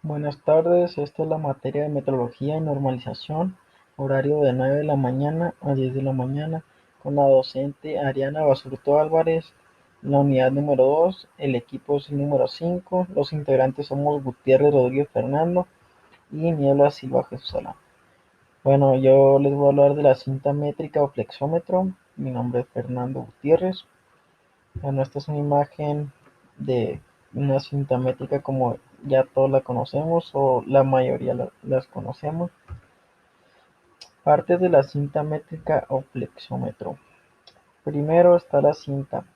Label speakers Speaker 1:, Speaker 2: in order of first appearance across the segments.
Speaker 1: Buenas tardes, esta es la materia de metrología y normalización, horario de 9 de la mañana a 10 de la mañana, con la docente Ariana Basurto Álvarez, la unidad número 2, el equipo es el número 5, los integrantes somos Gutiérrez Rodríguez Fernando y Niebla Silva Jesús Salán. Bueno, yo les voy a hablar de la cinta métrica o flexómetro. Mi nombre es Fernando Gutiérrez. Bueno, esta es una imagen de una cinta métrica como ya todos la conocemos o la mayoría las conocemos. Partes de la cinta métrica o flexómetro. Primero está la cinta.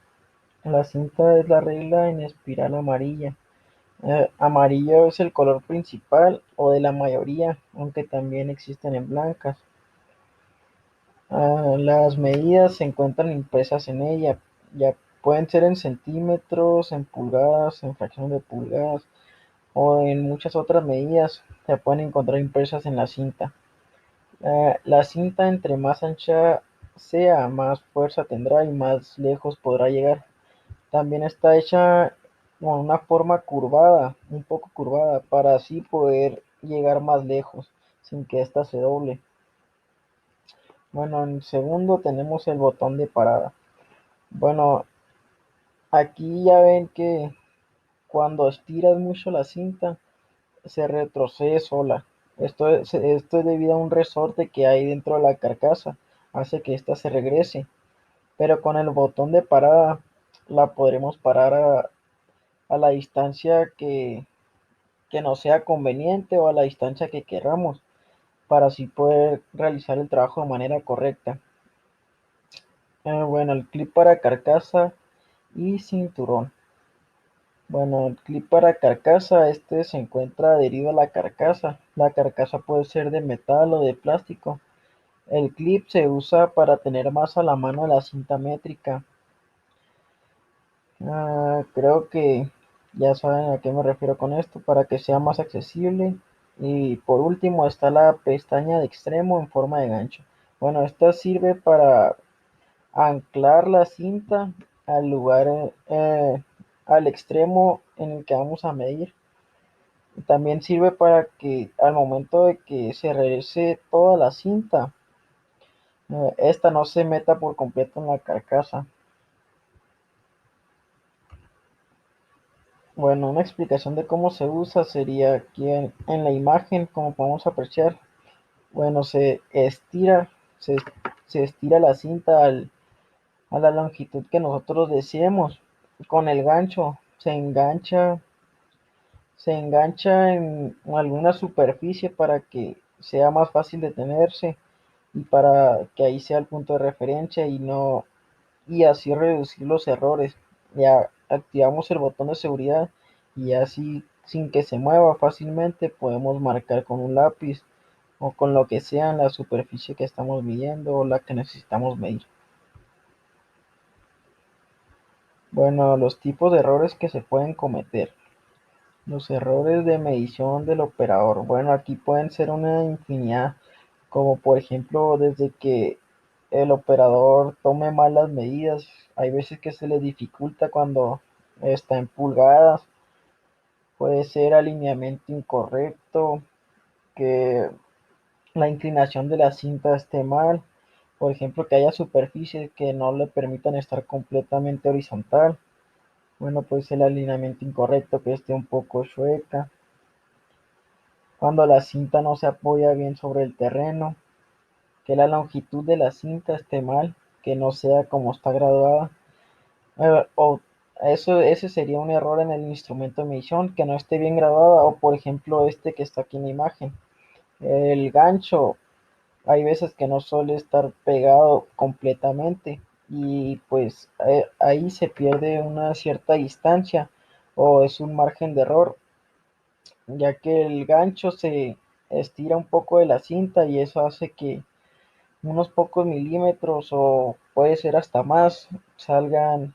Speaker 1: La cinta es la regla en espiral amarilla. Amarillo es el color principal o de la mayoría, aunque también existen en blancas. Las medidas se encuentran impresas en ella, ya pueden ser en centímetros, en pulgadas, en fracción de pulgadas o en muchas otras medidas se pueden encontrar impresas en la cinta. La cinta entre más ancha sea, más fuerza tendrá y más lejos podrá llegar. También está hecha con una forma curvada, un poco curvada, para así poder llegar más lejos sin que ésta se doble. Bueno, en segundo tenemos el botón de parada. Bueno, aquí ya ven que cuando estiras mucho la cinta se retrocede sola. Esto es debido a un resorte que hay dentro de la carcasa, hace que ésta se regrese. Pero con el botón de parada la podremos parar a la distancia que nos sea conveniente o a la distancia que queramos para así poder realizar el trabajo de manera correcta. Bueno, el clip para carcasa y cinturón. Bueno, el clip para carcasa, este se encuentra adherido a la carcasa. La carcasa puede ser de metal o de plástico. El clip se usa para tener más a la mano la cinta métrica. Creo que ya saben a qué me refiero con esto, para que sea más accesible. Y por último está la pestaña de extremo en forma de gancho. Bueno, esta sirve para anclar la cinta al lugar, al extremo en el que vamos a medir. También sirve para que al momento de que se regrese toda la cinta, esta no se meta por completo en la carcasa. Bueno, una explicación de cómo se usa sería aquí en la imagen, como podemos apreciar. Bueno, se, se estira la cinta a la longitud que nosotros deseemos. Con el gancho se engancha en alguna superficie para que sea más fácil de tenerse y para que ahí sea el punto de referencia y así reducir los errores. Ya activamos el botón de seguridad y así sin que se mueva fácilmente podemos marcar con un lápiz o con lo que sea en la superficie que estamos midiendo o la que necesitamos medir. Bueno, los tipos de errores que se pueden cometer. Los errores de medición del operador. Bueno, aquí pueden ser una infinidad, como por ejemplo desde que el operador tome mal las medidas. Hay veces que se le dificulta cuando está en pulgadas. Puede ser alineamiento incorrecto, que la inclinación de la cinta esté mal. Por ejemplo, que haya superficies que no le permitan estar completamente horizontal. Bueno, pues el alineamiento incorrecto, que esté un poco chueca. Cuando la cinta no se apoya bien sobre el terreno, que la longitud de la cinta esté mal, que no sea como está graduada. O ese sería un error en el instrumento de medición, que no esté bien graduada, o por ejemplo este que está aquí en la imagen. El gancho, hay veces que no suele estar pegado completamente y pues ahí se pierde una cierta distancia o es un margen de error, ya que el gancho se estira un poco de la cinta y eso hace que unos pocos milímetros o puede ser hasta más salgan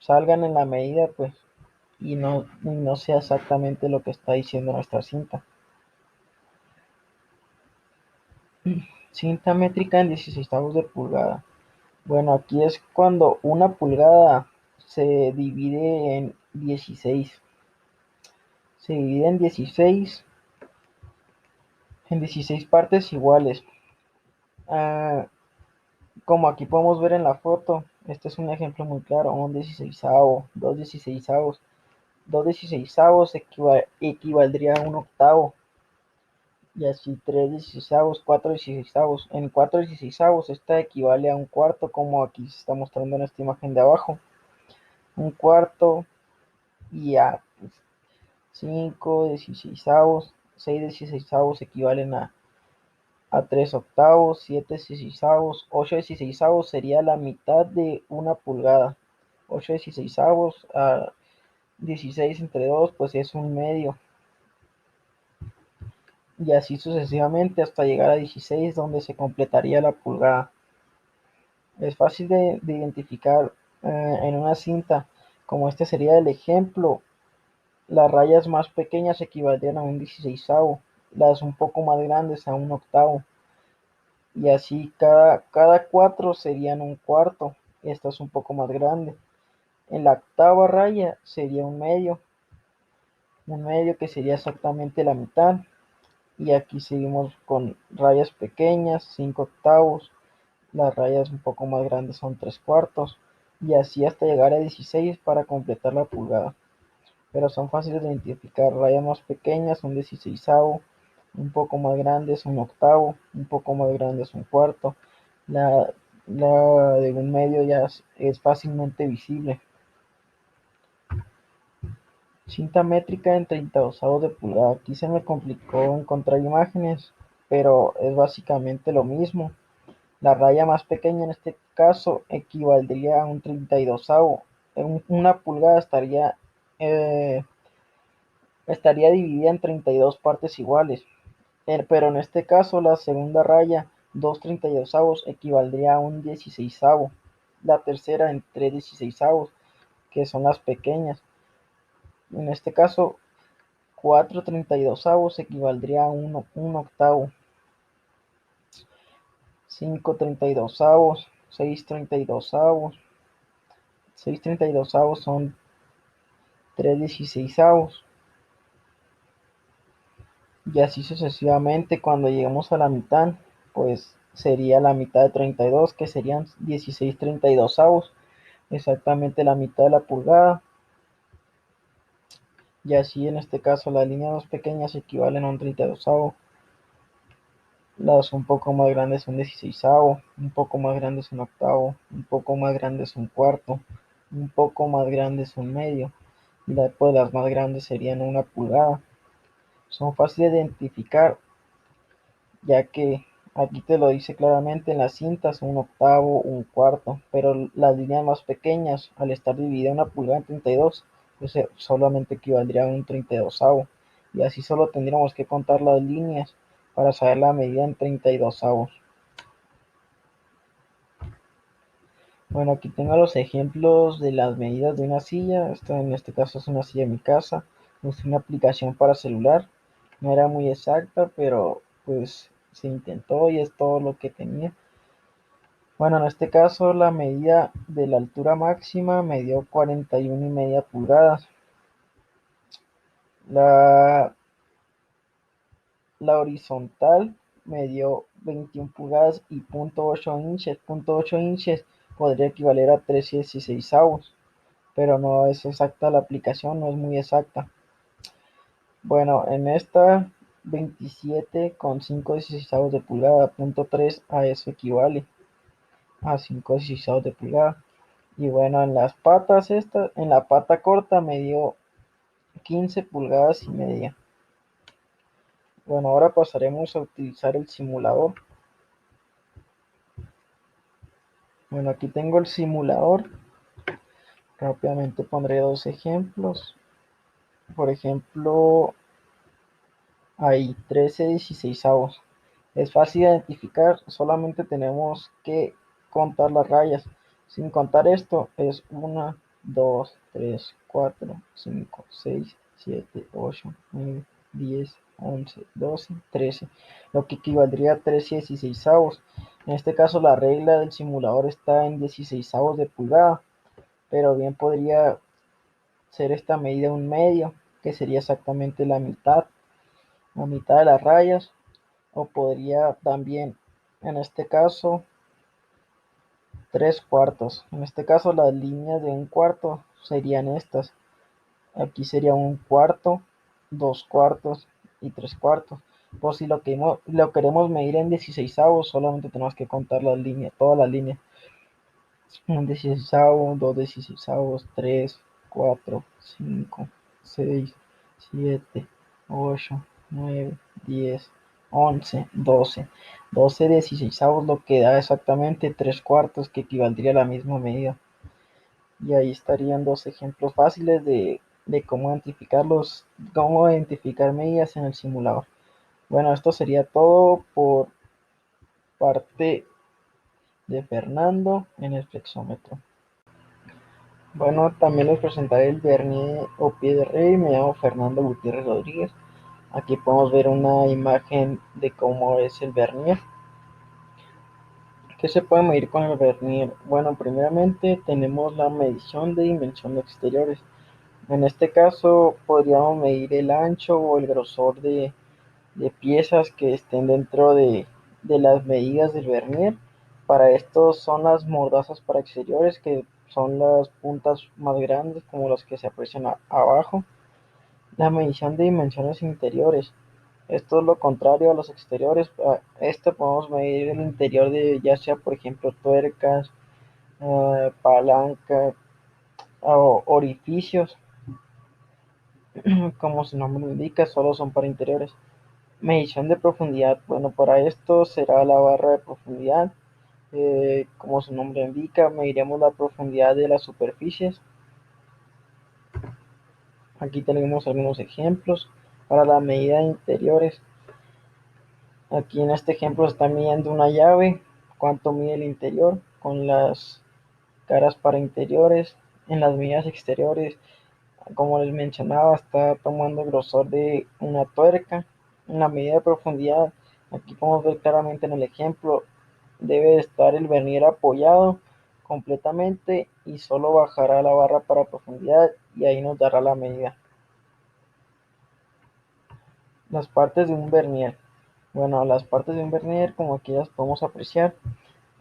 Speaker 1: en la medida, pues, y no sea exactamente lo que está diciendo nuestra cinta. Cinta métrica en 16 de pulgada. Bueno, aquí es cuando una pulgada se divide en 16. se divide en 16 partes iguales. Como aquí podemos ver en la foto, este es un ejemplo muy claro, un 16avo, dos 16avos equivaldría a un octavo, y así 3 16avos, 4 16avos. En 4 16avos esta equivale a un cuarto, como aquí se está mostrando en esta imagen de abajo. Un cuarto, y a 5 16avos, 6 16avos equivalen a 3 octavos, 7 16avos, 8 16avos sería la mitad de una pulgada. 8 16avos a 16 entre 2, pues es un medio. Y así sucesivamente hasta llegar a 16, donde se completaría la pulgada. Es fácil de identificar en una cinta, como este sería el ejemplo. Las rayas más pequeñas equivaldrían a un 16avo, las un poco más grandes a un octavo, y así cada cuatro serían un cuarto. Esta es un poco más grande. En la octava raya sería un medio que sería exactamente la mitad. Y aquí seguimos con rayas pequeñas, 5 octavos, las rayas un poco más grandes son 3 cuartos, y así hasta llegar a 16 para completar la pulgada. Pero son fáciles de identificar. Rayas más pequeñas, un 16avo, un poco más grandes, un octavo, un poco más grandes, un cuarto. La, la de un medio ya es fácilmente visible. Cinta métrica en 32avos de pulgada. Aquí se me complicó encontrar imágenes, pero es básicamente lo mismo. La raya más pequeña en este caso equivaldría a un 32avo. Una pulgada eh, estaría dividida en 32 partes iguales. Pero en este caso la segunda raya, 2 32avos, equivaldría a un 16avo. La tercera en 3 16avos, que son las pequeñas. En este caso, 4 32avos equivaldría a un octavo. 5 32avos, 6 32avos. 6 32avos son 3 16avos. Y así sucesivamente, cuando lleguemos a la mitad, pues sería la mitad de 32, que serían 16 32avos, exactamente la mitad de la pulgada. Y así en este caso las líneas más pequeñas equivalen a un 32avo, las un poco más grandes un 16avo, un poco más grandes un octavo, un poco más grandes un cuarto, un poco más grandes un medio, y después las más grandes serían una pulgada. Son fáciles de identificar, ya que aquí te lo dice claramente en las cintas, un octavo, un cuarto, pero las líneas más pequeñas, al estar dividida una pulgada en 32, pues solamente equivaldría a un 32avo, y así solo tendríamos que contar las líneas para saber la medida en 32avos. Bueno, aquí tengo los ejemplos de las medidas de una silla. Esto en este caso es una silla de mi casa. Usé una aplicación para celular. No era muy exacta, pero pues se intentó y es todo lo que tenía. Bueno, en este caso la medida de la altura máxima me dio 41,5 pulgadas. La, la horizontal me dio 21 pulgadas y 0,8 inches. 0,8 inches podría equivaler a 3,16avos, pero no es exacta la aplicación, no es muy exacta. Bueno, en esta 27,5 de pulgada, 0,3 a eso equivale a 5 de pulgada. Y bueno, en las patas en la pata corta me dio 15 pulgadas y media. Bueno, ahora pasaremos a utilizar el simulador. Bueno, aquí tengo el simulador. Rápidamente pondré dos ejemplos. Por ejemplo, hay 13 16avos. Es fácil de identificar, solamente tenemos que contar las rayas. Sin contar esto, es 1, 2, 3, 4, 5, 6, 7, 8, 9, 10, 11, 12, 13, lo que equivaldría a 13 16avos. En este caso, la regla del simulador está en 16avos de pulgada, pero bien podría ser esta medida un medio, que sería exactamente la mitad de las rayas, o podría también, en este caso, 3 cuartos. En este caso, las líneas de un cuarto serían estas. Aquí sería un cuarto, 2 cuartos y 3 cuartos. Por si lo queremos medir en 16avos, solamente tenemos que contar las líneas, todas las líneas. Un 16avo, dos 16avos, 3, 4, 5, 6, 7, 8, 9, 10, 11, 12. 12 16avos, lo que da exactamente 3 cuartos, que equivaldría a la misma medida. Y ahí estarían dos ejemplos fáciles de cómo identificar medidas en el simulador. Bueno, esto sería todo por parte de Fernando en el flexómetro. Bueno, también les presentaré el vernier o pie de rey. Me llamo Fernando Gutiérrez Rodríguez. Aquí podemos ver una imagen de cómo es el vernier. ¿Qué se puede medir con el vernier? Bueno, primeramente tenemos la medición de dimensión de exteriores. En este caso podríamos medir el ancho o el grosor de piezas que estén dentro de las medidas del vernier. Para esto son las mordazas para exteriores, que son las puntas más grandes, como las que se aprecian abajo. La medición de dimensiones interiores. Esto es lo contrario a los exteriores. A esto podemos medir el interior de, ya sea por ejemplo tuercas, palanca o orificios. Como su nombre lo indica, solo son para interiores. Medición de profundidad. Bueno, para esto será la barra de profundidad. Como su nombre indica, mediremos la profundidad de las superficies. Aquí tenemos algunos ejemplos para la medida de interiores. Aquí en este ejemplo se está midiendo una llave. ¿Cuánto mide el interior? Con las caras para interiores. En las medidas exteriores, como les mencionaba, está tomando el grosor de una tuerca. En la medida de profundidad, aquí podemos ver claramente en el ejemplo, debe estar el vernier apoyado completamente y solo bajará la barra para profundidad y ahí nos dará la medida. Las partes de un vernier. Bueno, las partes de un vernier, como aquí las podemos apreciar,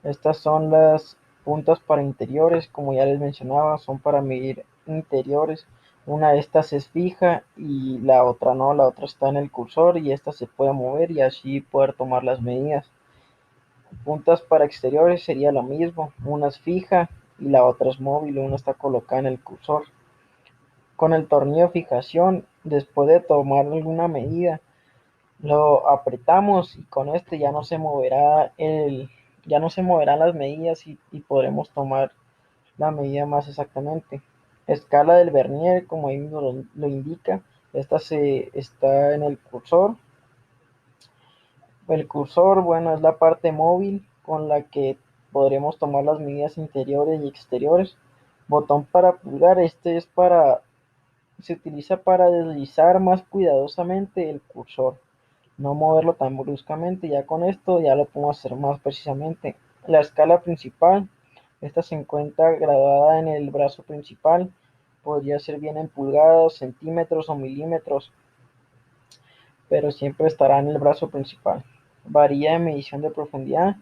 Speaker 1: estas son las puntas para interiores, como ya les mencionaba, son para medir interiores. Una de estas es fija y la otra no, la otra está en el cursor y esta se puede mover y así poder tomar las medidas. Puntas para exteriores sería lo mismo, una es fija y la otra es móvil, una está colocada en el cursor. Con el tornillo de fijación, después de tomar alguna medida, lo apretamos y con este ya no se moverán las medidas y podremos tomar la medida más exactamente. Escala del vernier, como ahí mismo lo indica, esta está en el cursor. El cursor, bueno, es la parte móvil con la que podremos tomar las medidas interiores y exteriores. Botón para pulgar, se utiliza para deslizar más cuidadosamente el cursor, no moverlo tan bruscamente. Ya con esto ya lo podemos hacer más precisamente. La escala principal, esta se encuentra grabada en el brazo principal, podría ser bien en pulgadas, centímetros o milímetros, pero siempre estará en el brazo principal. Varilla de medición de profundidad.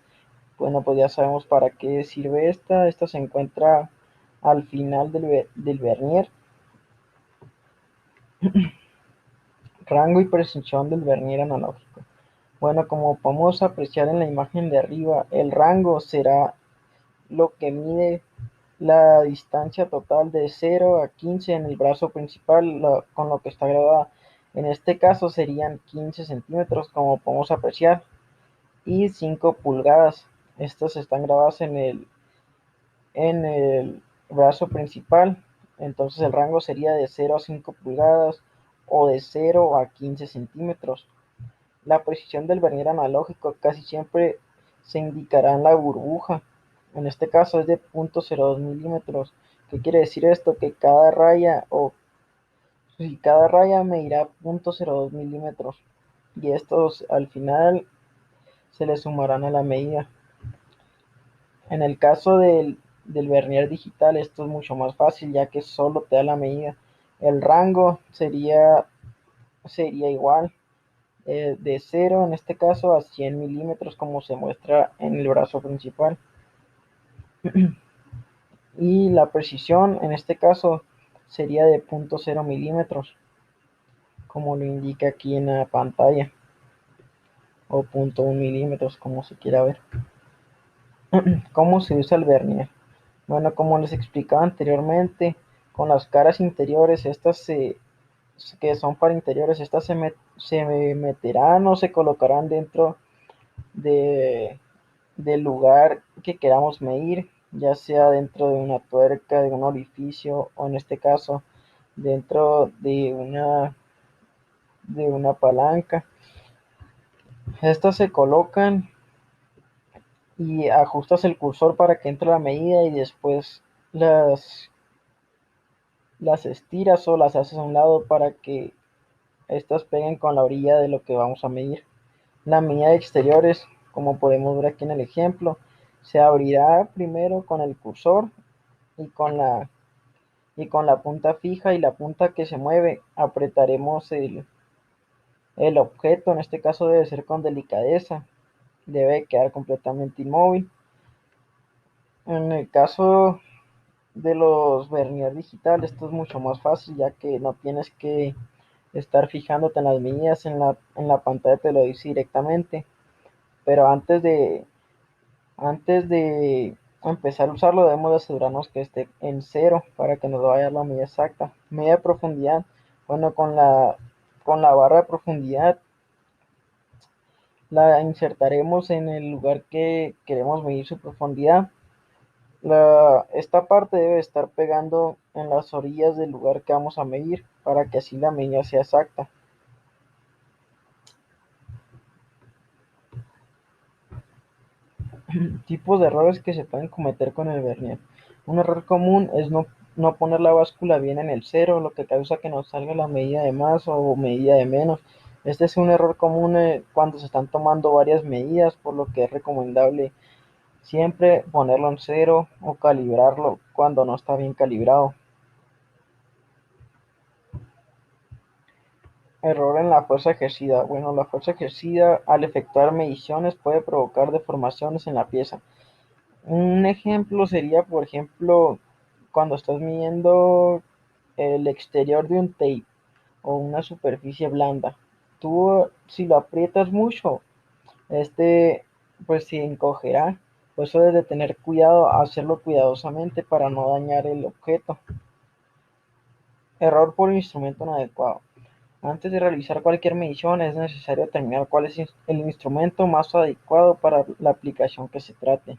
Speaker 1: Bueno, pues ya sabemos para qué sirve esta se encuentra al final del vernier. Rango y precisión del vernier analógico. Bueno, como podemos apreciar en la imagen de arriba, el rango será lo que mide la distancia total de 0 a 15 en el brazo principal con lo que está grabada. En este caso serían 15 centímetros, como podemos apreciar, y 5 pulgadas. Estas están grabadas en el brazo principal. Entonces el rango sería de 0 a 5 pulgadas o de 0 a 15 centímetros. La precisión del vernier analógico casi siempre se indicará en la burbuja. En este caso es de 0.02 milímetros. ¿Qué quiere decir esto? Que cada raya medirá 0.02 milímetros y estos al final se le sumarán a la medida. En el caso del vernier digital, esto es mucho más fácil, ya que solo te da la medida. El rango sería igual de 0 en este caso a 100 milímetros, como se muestra en el brazo principal. Y la precisión en este caso sería de 0.0 milímetros, como lo indica aquí en la pantalla, o 0.1 milímetros, como se quiera ver. ¿Cómo se usa el vernier? Bueno, como les explicaba anteriormente, con las caras interiores, que son para interiores, estas se meterán o se colocarán dentro de, del lugar que queramos medir, ya sea dentro de una tuerca, de un orificio, o en este caso dentro de una palanca. Estas se colocan y ajustas el cursor para que entre la medida y después las estiras o las haces a un lado para que estas peguen con la orilla de lo que vamos a medir. La medida de exteriores, como podemos ver aquí en el ejemplo, se abrirá primero con el cursor y y con la punta fija y la punta que se mueve apretaremos el objeto. En este caso debe ser con delicadeza, debe quedar completamente inmóvil. En el caso de los vernier digital, esto es mucho más fácil, ya que no tienes que estar fijándote en las medidas en la pantalla, te lo dice directamente. Pero antes de empezar a usarlo, debemos asegurarnos que esté en 0 para que nos vaya a dar la medida exacta. Medida de profundidad, bueno, con la barra de profundidad la insertaremos en el lugar que queremos medir su profundidad. Esta parte debe estar pegando en las orillas del lugar que vamos a medir para que así la medida sea exacta. Tipos de errores que se pueden cometer con el vernier. Un error común es no poner la báscula bien en el cero, lo que causa que nos salga la medida de más o medida de menos. Este es un error común cuando se están tomando varias medidas, por lo que es recomendable siempre ponerlo en cero o calibrarlo cuando no está bien calibrado. Error en la fuerza ejercida. Bueno, la fuerza ejercida al efectuar mediciones puede provocar deformaciones en la pieza. Un ejemplo sería, por ejemplo, cuando estás midiendo el exterior de un tape o una superficie blanda. Tú, si lo aprietas mucho, este pues se encogerá. Por eso debes de tener cuidado, hacerlo cuidadosamente para no dañar el objeto. Error por instrumento no adecuado. Antes de realizar cualquier medición es necesario determinar cuál es el instrumento más adecuado para la aplicación que se trate.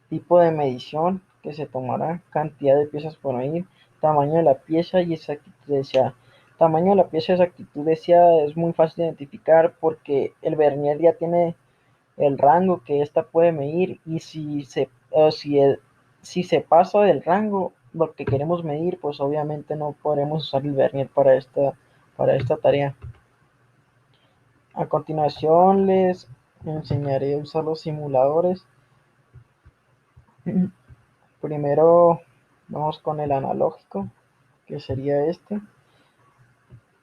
Speaker 1: Tipo de medición que se tomará, cantidad de piezas por medir, tamaño de la pieza y exactitud deseada. Tamaño de la pieza y exactitud deseada es muy fácil de identificar porque el vernier ya tiene el rango que ésta puede medir, y si se pasa del rango lo que queremos medir, pues obviamente no podremos usar el vernier para esta tarea. A continuación les enseñaré a usar los simuladores. Primero vamos con el analógico, que sería este.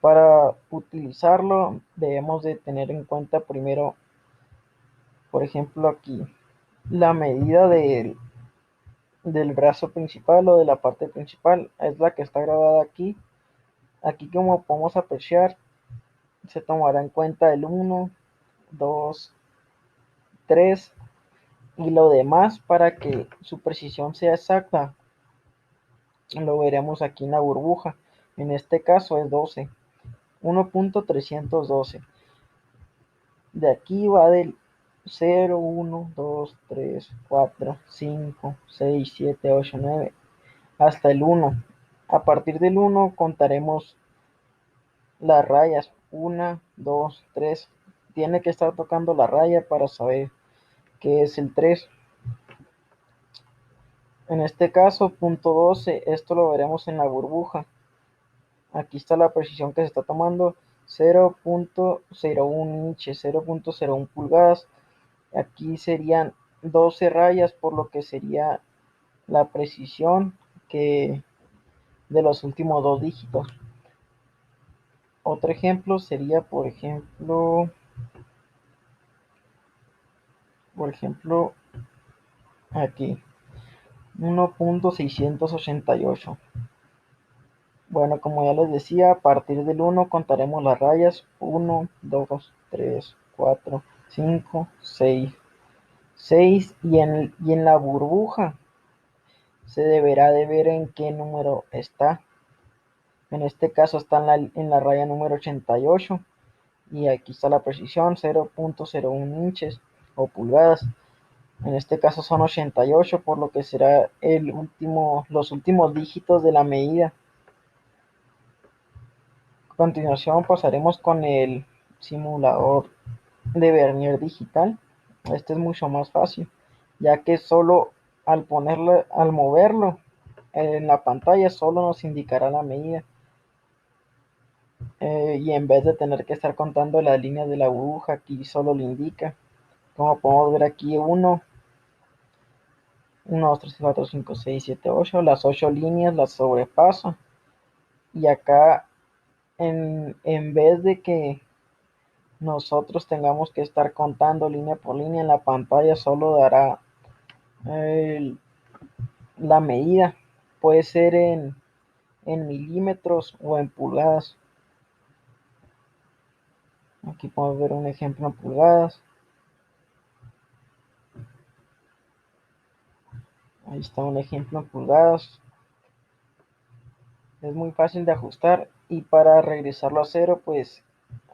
Speaker 1: Para utilizarlo debemos de tener en cuenta primero, por ejemplo aquí, la medida del brazo principal o de la parte principal, es la que está grabada aquí. Aquí, como podemos apreciar, se tomará en cuenta el 1, 2, 3 y lo demás para que su precisión sea exacta. Lo veremos aquí en la burbuja. En este caso es 12. 1.312. De aquí va del 0, 1, 2, 3, 4, 5, 6, 7, 8, 9 hasta el 1. A partir del 1 contaremos las rayas. 1, 2, 3. Tiene que estar tocando la raya para saber qué es el 3. En este caso, punto 12, esto lo veremos en la burbuja. Aquí está la precisión que se está tomando, 0.01 inches, 0.01 pulgadas. Aquí serían 12 rayas, por lo que sería la precisión que de los últimos dos dígitos. Otro ejemplo sería, por ejemplo, aquí, 1.688. Bueno, como ya les decía, a partir del 1 contaremos las rayas: 1, 2, 3, 4, 5, 6. 6 y en la burbuja se deberá de ver en qué número está. En este caso está en la raya número 88 y aquí está la precisión: 0.01 inches o pulgadas. En este caso son 88, por lo que será los últimos dígitos de la medida. A continuación pasaremos con el simulador de Vernier digital. Este es mucho más fácil, ya que solo al moverlo en la pantalla solo nos indicará la medida, y en vez de tener que estar contando las líneas de la aguja, aquí solo le indica. Como podemos ver aquí, 1, 2, 3, 4, 5, 6, 7, 8, las 8 líneas las sobrepasa, y acá en vez de que nosotros tengamos que estar contando línea por línea, en la pantalla solo dará el- la medida. Puede ser en milímetros o en pulgadas. Aquí podemos ver un ejemplo en pulgadas. Ahí está un ejemplo en pulgadas. Es muy fácil de ajustar, y para regresarlo a cero, pues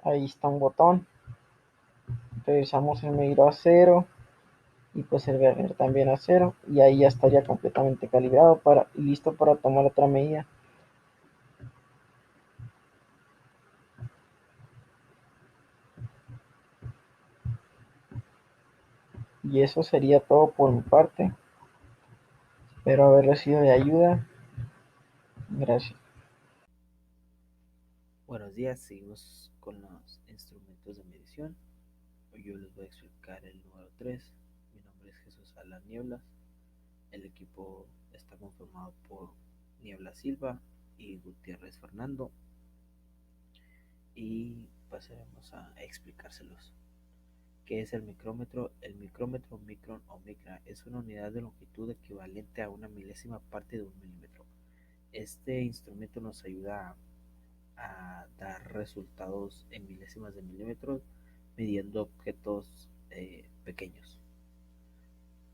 Speaker 1: ahí está un botón. Regresamos el medidor a cero y pues el Vernier también a cero, y ahí ya estaría completamente calibrado y listo para tomar otra medida. Y eso sería todo por mi parte. Espero haberles sido de ayuda. Gracias.
Speaker 2: Buenos días, seguimos con los instrumentos de medición. Hoy yo les voy a explicar el número 3. Mi nombre es Jesús Alan Nieblas. El equipo está conformado por Niebla Silva y Gutiérrez Fernando. Y pasaremos a explicárselos. ¿Qué es el micrómetro? El micrómetro, micron o micra, es una unidad de longitud equivalente a una milésima parte de un milímetro. Este instrumento nos ayuda a dar resultados en milésimas de milímetros midiendo objetos pequeños.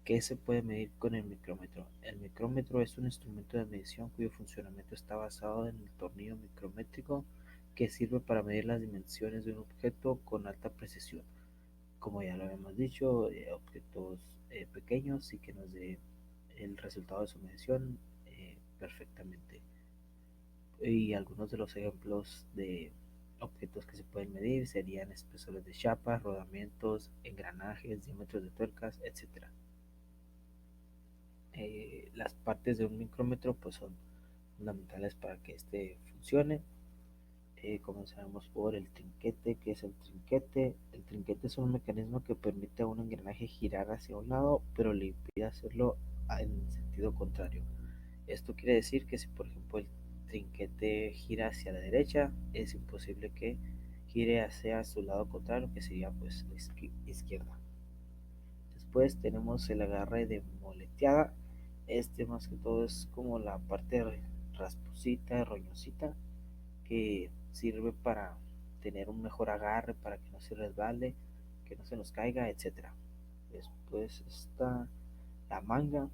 Speaker 2: ¿Qué se puede medir con el micrómetro? El micrómetro es un instrumento de medición cuyo funcionamiento está basado en el tornillo micrométrico, que sirve para medir las dimensiones de un objeto con alta precisión. Como ya lo habíamos dicho, objetos pequeños, y que nos dé el resultado de su medición perfectamente. Y algunos de los ejemplos de objetos que se pueden medir serían espesores de chapas, rodamientos, engranajes, diámetros de tuercas, etc. Las partes de un micrómetro pues son fundamentales para que este funcione. Comenzaremos por el trinquete. ¿Qué es el trinquete? El trinquete es un mecanismo que permite a un engranaje girar hacia un lado, pero le impide hacerlo en sentido contrario. Esto quiere decir que si por ejemplo el trinquete gira hacia la derecha, es imposible que gire hacia su lado contrario, que sería pues la izquierda. Después tenemos el agarre de moleteada. Este más que todo es como la parte rasposita, roñosita, que sirve para tener un mejor agarre, para que no se resbale, que no se nos caiga, etcétera. Después está la manga.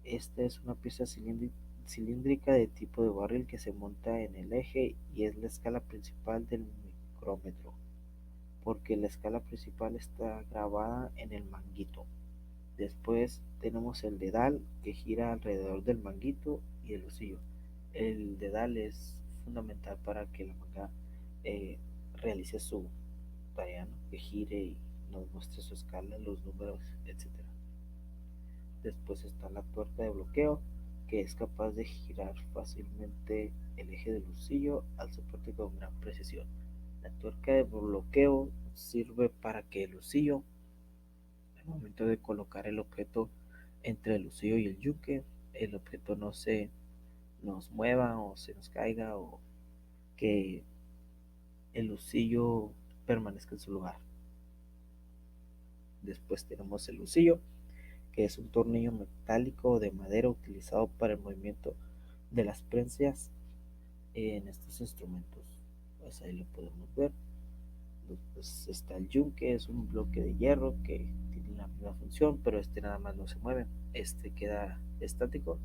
Speaker 2: Esta es una pieza cilíndrica de tipo de barril que se monta en el eje y es la escala principal del micrómetro, porque la escala principal está grabada en el manguito. Después tenemos el dedal, que gira alrededor del manguito y el husillo. El dedal es fundamental para que la manga realice su tarea, ¿no? Que gire y nos muestre su escala, los números, etcétera. Después está la tuerca de bloqueo, que es capaz de girar fácilmente el eje del husillo al soporte con gran precisión. La tuerca de bloqueo sirve para que el husillo, al momento de colocar el objeto entre el husillo y el yunque, el objeto nos mueva o se nos caiga o que el lucillo permanezca en su lugar. Después tenemos el lucillo, que es un tornillo metálico de madera utilizado para el movimiento de las prensas en estos instrumentos. Pues ahí lo podemos ver. Después está el yunque, es un bloque de hierro que tiene la misma función, pero este nada más no se mueve, este queda estático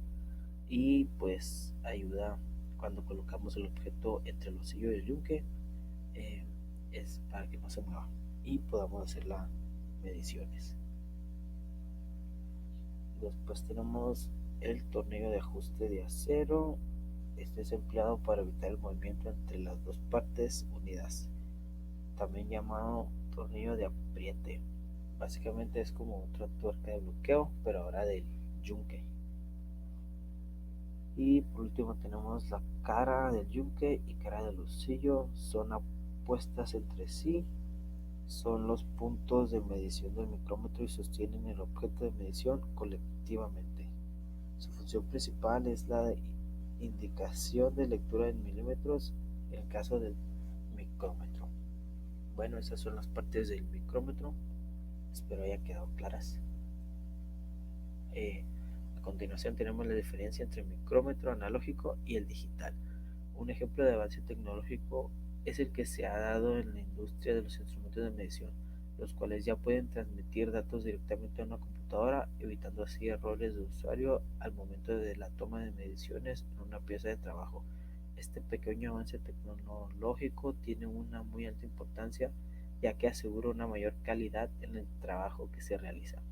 Speaker 2: y pues ayuda cuando colocamos el objeto entre el lucillo y el yunque, eh, es para que no se mueva y podamos hacer las mediciones. Después tenemos el tornillo de ajuste de acero. Este es empleado para evitar el movimiento entre las dos partes unidas, también llamado tornillo de apriete. Básicamente es como otra tuerca de bloqueo, pero ahora del yunque. Y por último tenemos la cara del yunque y cara del lucillo. Son apuestas entre sí. Son los puntos de medición del micrómetro y sostienen el objeto de medición colectivamente. Su función principal es la indicación de lectura en milímetros en el caso del micrómetro. Bueno, esas son las partes del micrómetro. Espero haya quedado claras. Eh, a continuación tenemos la diferencia entre el micrómetro analógico y el digital. Un ejemplo de avance tecnológico es el que se ha dado en la industria de los instrumentos de medición, los cuales ya pueden transmitir datos directamente a una computadora, evitando así errores de usuario al momento de la toma de mediciones en una pieza de trabajo. Este pequeño avance tecnológico tiene una muy alta importancia, ya que asegura una mayor calidad en el trabajo que se realiza.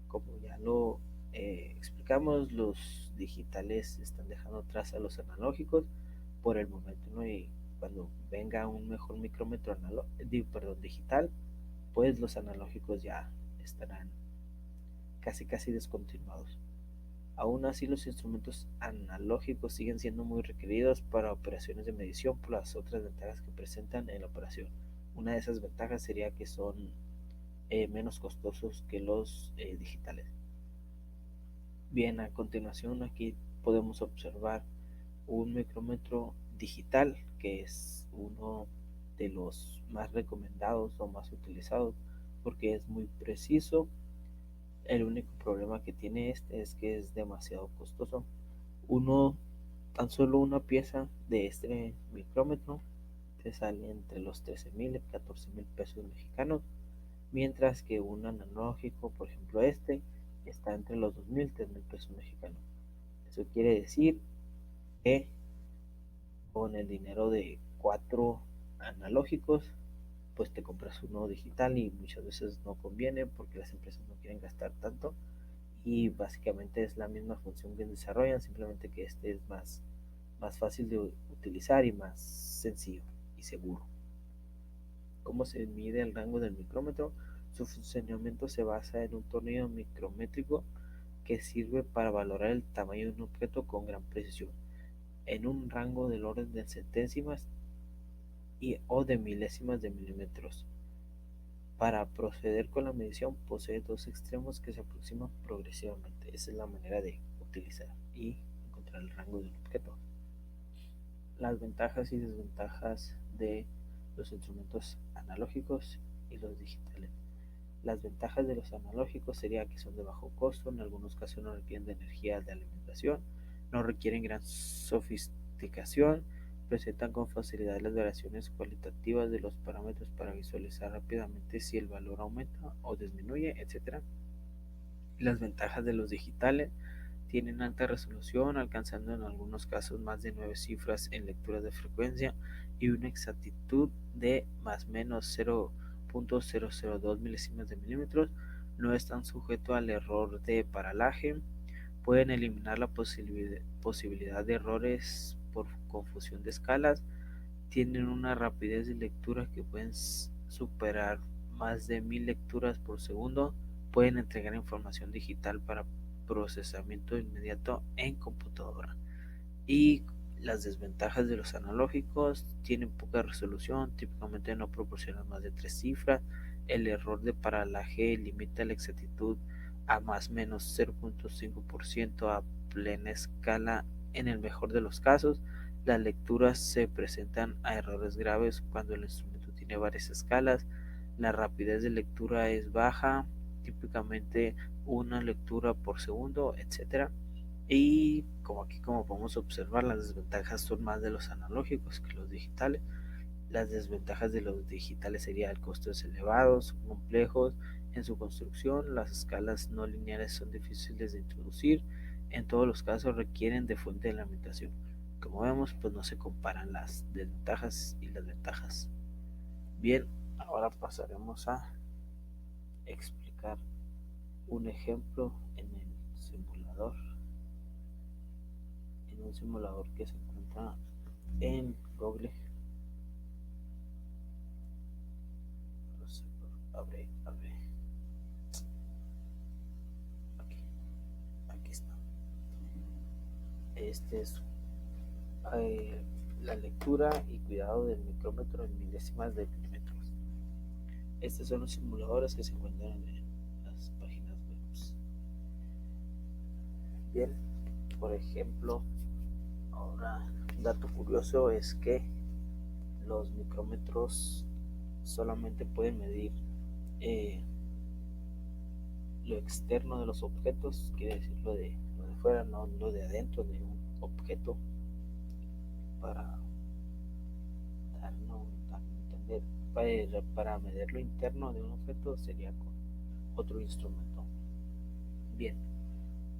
Speaker 2: Como ya lo explicamos, los digitales están dejando atrás a los analógicos por el momento, ¿no? Y cuando venga un mejor micrómetro digital, pues los analógicos ya estarán casi descontinuados. Aún así, los instrumentos analógicos siguen siendo muy requeridos para operaciones de medición por las otras ventajas que presentan en la operación. Una de esas ventajas sería que son menos costosos que los digitales. Bien, a continuación aquí podemos observar un micrómetro digital, que es uno de los más recomendados o más utilizados porque es muy preciso. El único problema que tiene este es que es demasiado costoso. Uno, tan solo una pieza de este micrómetro te sale entre los 13,000 y 14,000 pesos mexicanos, mientras que un analógico, por ejemplo este, está entre los 2,000 y 3,000 pesos mexicanos. Eso quiere decir que con el dinero de 4 analógicos, pues te compras uno digital y muchas veces no conviene porque las empresas no quieren gastar tanto y básicamente es la misma función que desarrollan, simplemente que este es más fácil de utilizar y más sencillo y seguro. ¿Cómo se mide el rango del micrómetro? Su funcionamiento se basa en un tornillo micrométrico que sirve para valorar el tamaño de un objeto con gran precisión, en un rango del orden de centésimas o de milésimas de milímetros. Para proceder con la medición posee dos extremos que se aproximan progresivamente. Esa es la manera de utilizar y encontrar el rango de un objeto. Las ventajas y desventajas de los instrumentos analógicos y los digitales. Las ventajas de los analógicos sería que son de bajo costo, en algunos casos no requieren de energía de alimentación, no requieren gran sofisticación, presentan con facilidad las variaciones cualitativas de los parámetros para visualizar rápidamente si el valor aumenta o disminuye, etc. Las ventajas de los digitales: tienen alta resolución, alcanzando en algunos casos más de 9 cifras en lecturas de frecuencia y una exactitud de más o menos 0,002 milésimas de milímetros. No están sujetos al error de paralaje. Pueden eliminar la posibilidad de errores por confusión de escalas. Tienen una rapidez de lectura que pueden superar más de 1000 lecturas por segundo. Pueden entregar información digital para procesamiento inmediato en computadora. Y las desventajas de los analógicos: tienen poca resolución, típicamente no proporcionan más de 3 cifras, el error de paralaje limita la exactitud a más o menos 0,5% a plena escala En el mejor de los casos, las lecturas se presentan a errores graves cuando el instrumento tiene varias escalas, la rapidez de lectura es baja, típicamente una lectura por segundo, etcétera. Y como aquí como podemos observar, las desventajas son más de los analógicos que los digitales. Las desventajas de los digitales sería el costo es elevado, son complejos en su construcción, las escalas no lineales son difíciles de introducir, en todos los casos requieren de fuente de alimentación. Como vemos, pues no se comparan las desventajas y las ventajas. Bien, ahora pasaremos a explicar un ejemplo en un simulador que se encuentra en Google. Abre, abre. Aquí, aquí está. Este es eh, la lectura y cuidado del micrómetro en milésimas de milímetros. Estos son los simuladores que se encuentran en las páginas web. Bien, por ejemplo, ahora un dato curioso es que los micrómetros solamente pueden medir eh, lo externo de los objetos, quiere decir lo de fuera, no lo de adentro de un objeto, para darnos a entender. Para medir lo interno de un objeto sería con otro instrumento. Bien,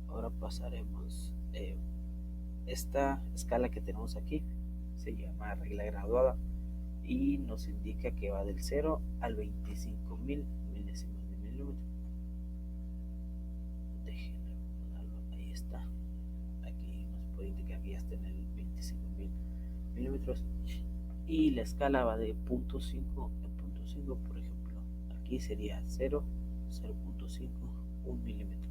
Speaker 2: ahora pasaremos. Esta escala que tenemos aquí se llama regla graduada y nos indica que va del 0 al 25.000 milésimas de milímetro. Déjenme ponerlo, ahí está. Aquí nos puede indicar que ya está en el 25.000 milímetros. Y la escala va de 0.5 en 0.5, por ejemplo. Aquí sería 0, 0.5, 1 milímetro.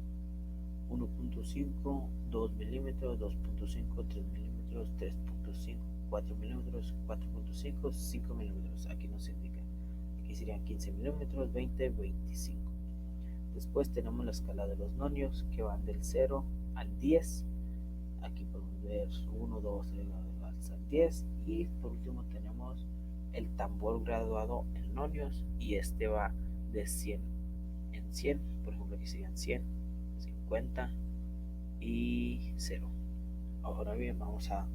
Speaker 2: 1.5, 2 milímetros, 2.5, 3 milímetros, 3.5, 4 milímetros, 4.5, 5 milímetros. Aquí nos indica. Aquí serían 15 milímetros, 20, 25. Después tenemos la escala de los nonios que van del 0 al 10. Aquí podemos ver 1, 2, 3, hasta el 10. Y por último tenemos el tambor graduado en nonios y este va de 100 en 100. Por ejemplo, aquí serían 100, 50 y 0. Ahora bien, vamos a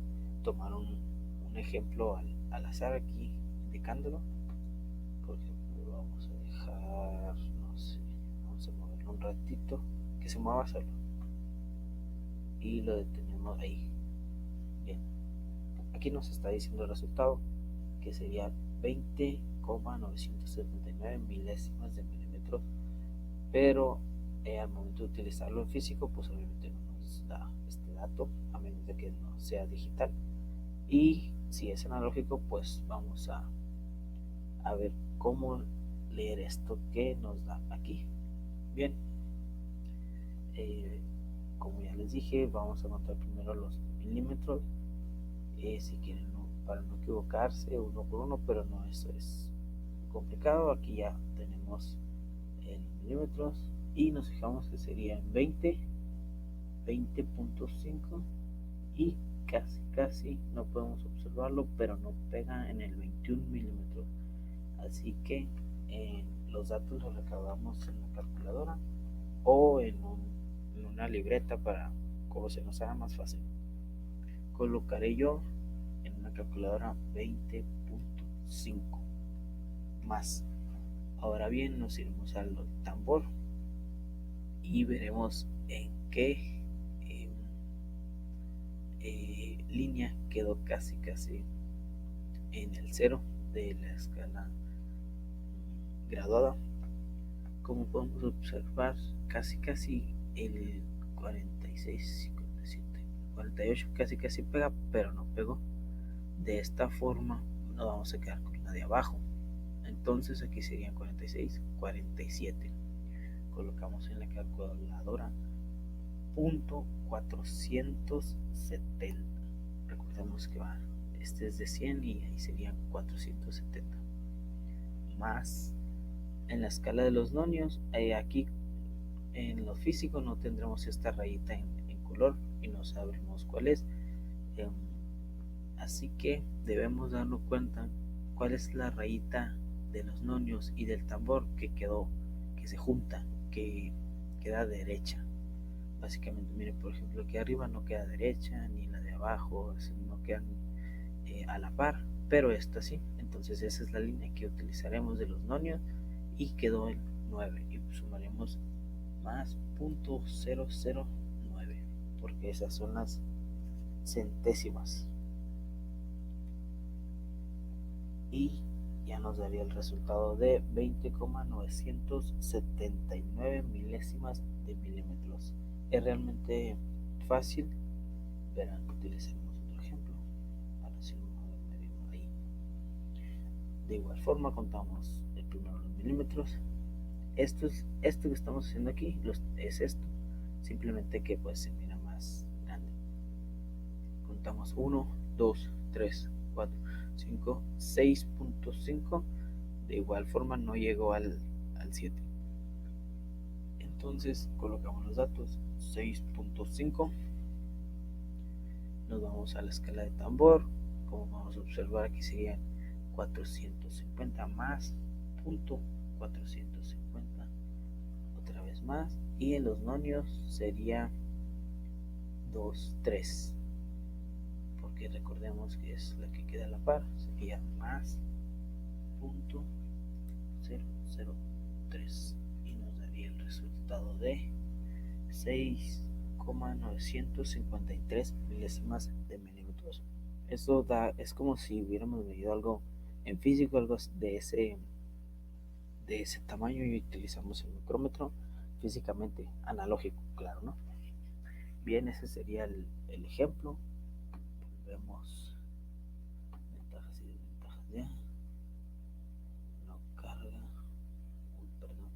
Speaker 2: tomar un ejemplo al azar aquí, indicándolo. Por ejemplo, vamos a dejar, no sé, vamos a moverlo un ratito, que se mueva solo. Y lo detenemos ahí. Bien, aquí nos está diciendo el resultado, que sería 20,979 milésimas de milímetros, pero al momento de utilizarlo en físico, pues obviamente no nos da este dato, a menos de que no sea digital. Y si es analógico, pues vamos a ver cómo leer esto que nos da aquí. Bien, como ya les dije, vamos a anotar primero los milímetros, si quieren, ¿no? Para no equivocarse uno por uno, pero no, eso es complicado. Aquí ya tenemos en milímetros y nos fijamos que serían 20, 20.5 y casi no podemos observarlo, pero no pega en el 21 milímetros. Así que los datos los recabamos en la calculadora o en una libreta para como se nos haga más fácil. Colocaré yo en una calculadora 20.5 más. Ahora bien, nos iremos al tambor y veremos en qué línea quedó casi en el 0 de la escala graduada. Como podemos observar, casi el 46, 57, 48 casi pega, pero no pegó. De esta forma nos vamos a quedar con la de abajo. Entonces aquí serían 46, 47. Colocamos en la calculadora .470. Recordemos que este es de 100 y ahí serían 470. Más en la escala de los nonios, aquí en lo físico no tendremos esta rayita en color y no sabremos cuál es. Así que debemos darnos cuenta cuál es la rayita de los nonios y del tambor que quedó, que se junta, que queda derecha. Básicamente, miren, por ejemplo, aquí arriba no queda derecha, ni la de abajo, no quedan a la par, pero esta sí. Entonces esa es la línea que utilizaremos de los nonios y quedó el 9 y sumaremos más .009 porque esas son las centésimas y ya nos daría el resultado de 20,979 milésimas de milímetros. Es realmente fácil, pero utilicemos otro ejemplo para así medirlo ahí. De igual forma contamos el primero los milímetros. Esto que estamos haciendo aquí es esto, simplemente que pues se mira más grande. Contamos 1, 2, 3, 4, 5, 6.5. De igual forma no llegó al 7. Entonces colocamos los datos 6.5. Nos vamos a la escala de tambor. Como vamos a observar, aquí serían 450 más punto 450 otra vez más, y en los nonios sería 2, 3, porque recordemos que es la que queda a la par, sería más punto 003 y nos daría el resultado de 6,953 milésimas de milímetros. Eso es como si hubiéramos medido algo en físico, algo de ese tamaño, y utilizamos el micrómetro físicamente analógico, claro, ¿no? Bien, ese sería el ejemplo. Volvemos. Ventajas y desventajas ya. No carga. Uy, perdón.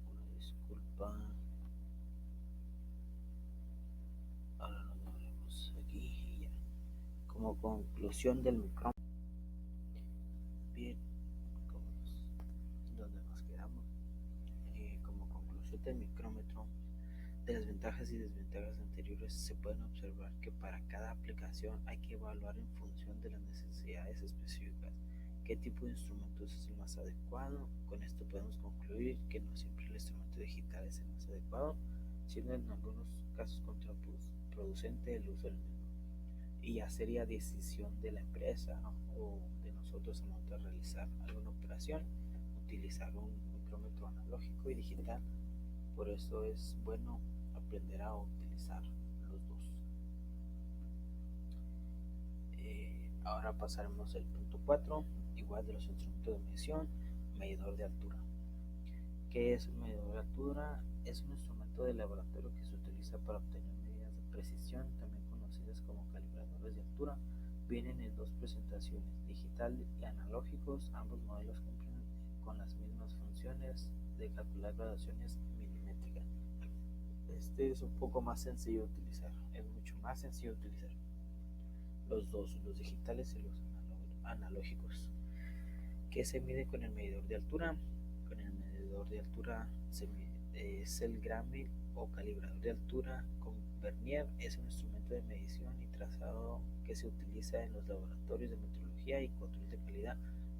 Speaker 2: Una disculpa. Ahora nos volvemos aquí y ya. Como conclusión del micrómetro. Bien, ¿dónde nos quedamos? Como conclusión del micrómetro, de las ventajas y desventajas anteriores, se pueden observar que para cada aplicación hay que evaluar en función de las necesidades específicas qué tipo de instrumentos es el más adecuado. Con esto podemos concluir que no siempre el instrumento digital es el más adecuado, siendo en algunos casos contraproducente el uso del mismo. Y ya sería decisión de la empresa o de nosotros al momento de realizar alguna operación utilizar un micrómetro analógico y digital. Por eso es bueno aprender a utilizar los dos. Ahora pasaremos al punto 4, igual de los instrumentos de medición, medidor de altura. ¿Qué es un medidor de altura? Es un instrumento de laboratorio que se utiliza para obtener medidas de precisión, también conocidas como calibradores de altura. Vienen en dos presentaciones, digital y analógicos. Ambos modelos cumplen con las mismas funciones de calcular graduaciones milimétricas. Este es un poco más sencillo de utilizar, es mucho más sencillo de utilizar. Los dos, los digitales y los analógicos. ¿Qué se mide con el medidor de altura? Con el medidor de altura es el Grammy o calibrador de altura con vernier. Es un instrumento de medición y trazado que se utiliza en los laboratorios de metrología y control de calidad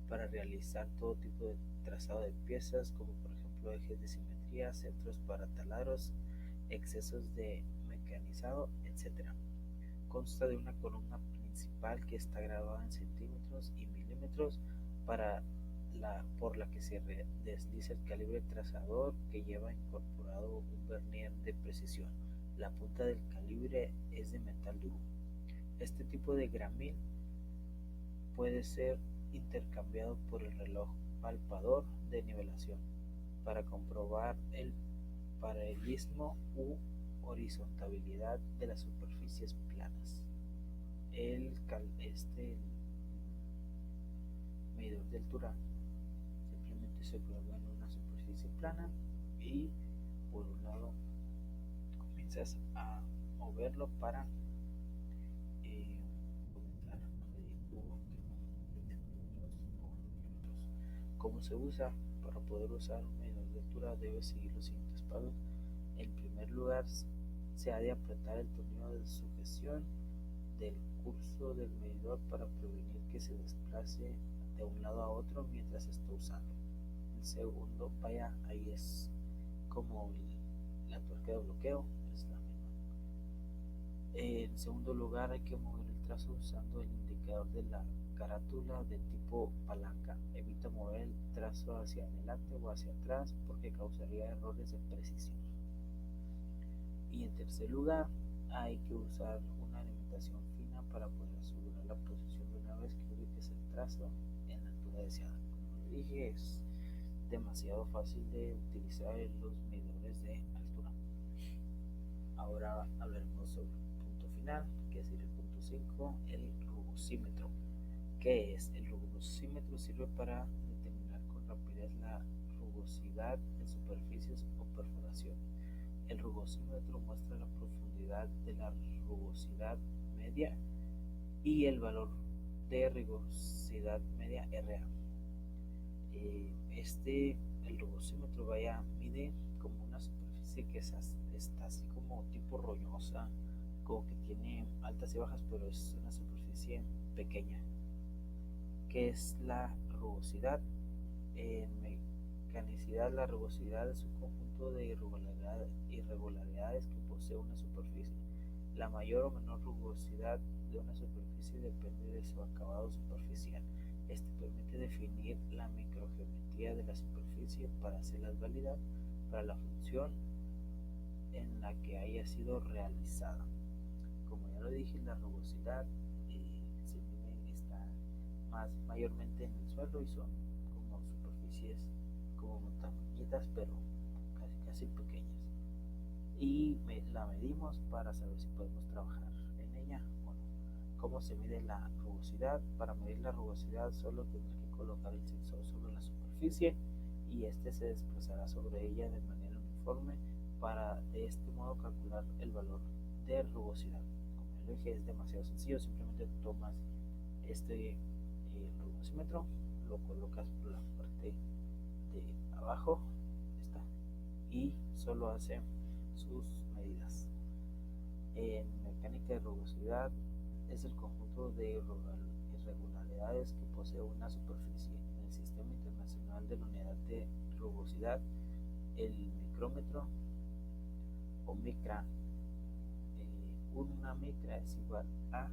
Speaker 2: para realizar todo tipo de trazado de piezas, como por ejemplo ejes de simetría, centros para taladros, excesos de mecanizado, etc. Consta de una columna principal que está grabada en centímetros y milímetros por la que se desliza el calibre trazador, que lleva incorporado un vernier de precisión. La punta del calibre es de metal duro. Este tipo de gramil puede ser intercambiado por el reloj palpador de nivelación para comprobar el paralelismo u horizontabilidad de las superficies planas. Este medidor de altura simplemente se coloca en una superficie plana y por un lado comienzas a moverlo para comenzar a medir centímetros. ¿Cómo se usa? Para poder usar un medidor de altura debes seguir los siguientes pasos. En primer lugar, se ha de apretar el tornillo de sujeción del curso del medidor para prevenir que se desplace de un lado a otro mientras está usando. El segundo, vaya, ahí es como la tuerca de bloqueo, es la misma. En segundo lugar, hay que mover el trazo usando el indicador de la carátula de tipo palanca. Evita mover el trazo hacia adelante o hacia atrás porque causaría errores de precisión. Y en tercer lugar, hay que usar una alimentación fina para poder asegurar la posición de una vez que ubiques el trazo en la altura deseada. Como le dije, es demasiado fácil de utilizar en los medidores de altura. Ahora hablaremos sobre el punto final, que es el punto 5, el rugosímetro. ¿Qué es? El rugosímetro sirve para determinar con rapidez la rugosidad de superficies o perforación. El rugosímetro muestra la profundidad de la rugosidad media y el valor de rugosidad media RA. El rugosímetro mide como una superficie que está así como tipo rollosa, como que tiene altas y bajas, pero es una superficie pequeña. ¿Qué es la rugosidad? En mecanicidad, la rugosidad es un conjunto de irregularidades que posee una superficie. La mayor o menor rugosidad de una superficie depende de su acabado superficial. Este permite definir la microgeometría de la superficie para hacerla válida para la función en la que haya sido realizada. Como ya lo dije, la rugosidad está mayormente en el suelo y son como superficies como montañitas, pero casi pequeñas. Y la medimos para saber si podemos trabajar en ella o no. ¿Cómo se mide la rugosidad? Para medir la rugosidad solo tendrá que colocar el sensor sobre la superficie y este se desplazará sobre ella de manera uniforme para de este modo calcular el valor de rugosidad. Como ya lo dije, es demasiado sencillo, simplemente tomas rugosímetro, lo colocas por la parte de abajo y solo hace sus medidas. En mecánica de rugosidad es el conjunto de irregularidades que posee una superficie. En el Sistema Internacional de la Unidad de Rugosidad, el micrómetro o micra, una micra es igual a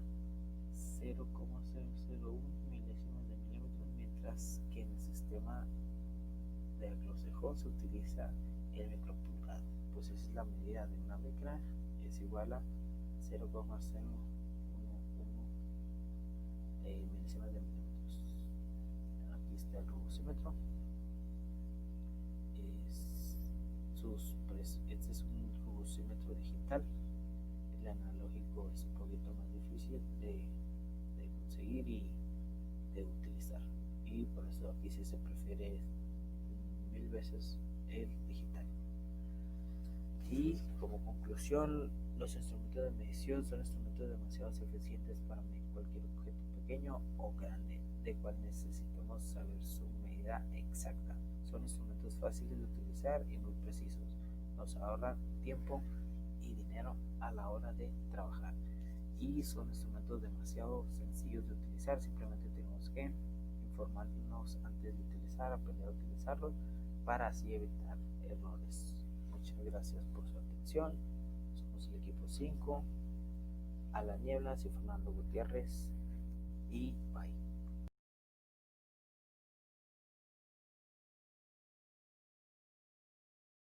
Speaker 2: 0,001 milésimas de milímetro, mientras que en el sistema de anglosajón se utiliza el micropulgado. Pues esa es la medida de una micra, es igual a 0,011 milésimas de milímetros. Aquí está el rugosímetro. Este es un rugosímetro digital. El analógico es un poquito más difícil de conseguir y de utilizar, y por eso aquí sí se prefiere 1000 veces el digital. Y como conclusión, los instrumentos de medición son instrumentos demasiado eficientes para medir cualquier objeto pequeño o grande, de cual necesitamos saber su medida exacta. Son instrumentos fáciles de utilizar y muy precisos. Nos ahorran tiempo y dinero a la hora de trabajar. Y son instrumentos demasiado sencillos de utilizar. Simplemente tenemos que informarnos antes de utilizar, aprender a utilizarlos para así evitar errores. Muchas gracias por su atención. Somos el equipo 5, Alan Nieblas y Fernando Gutiérrez, y bye.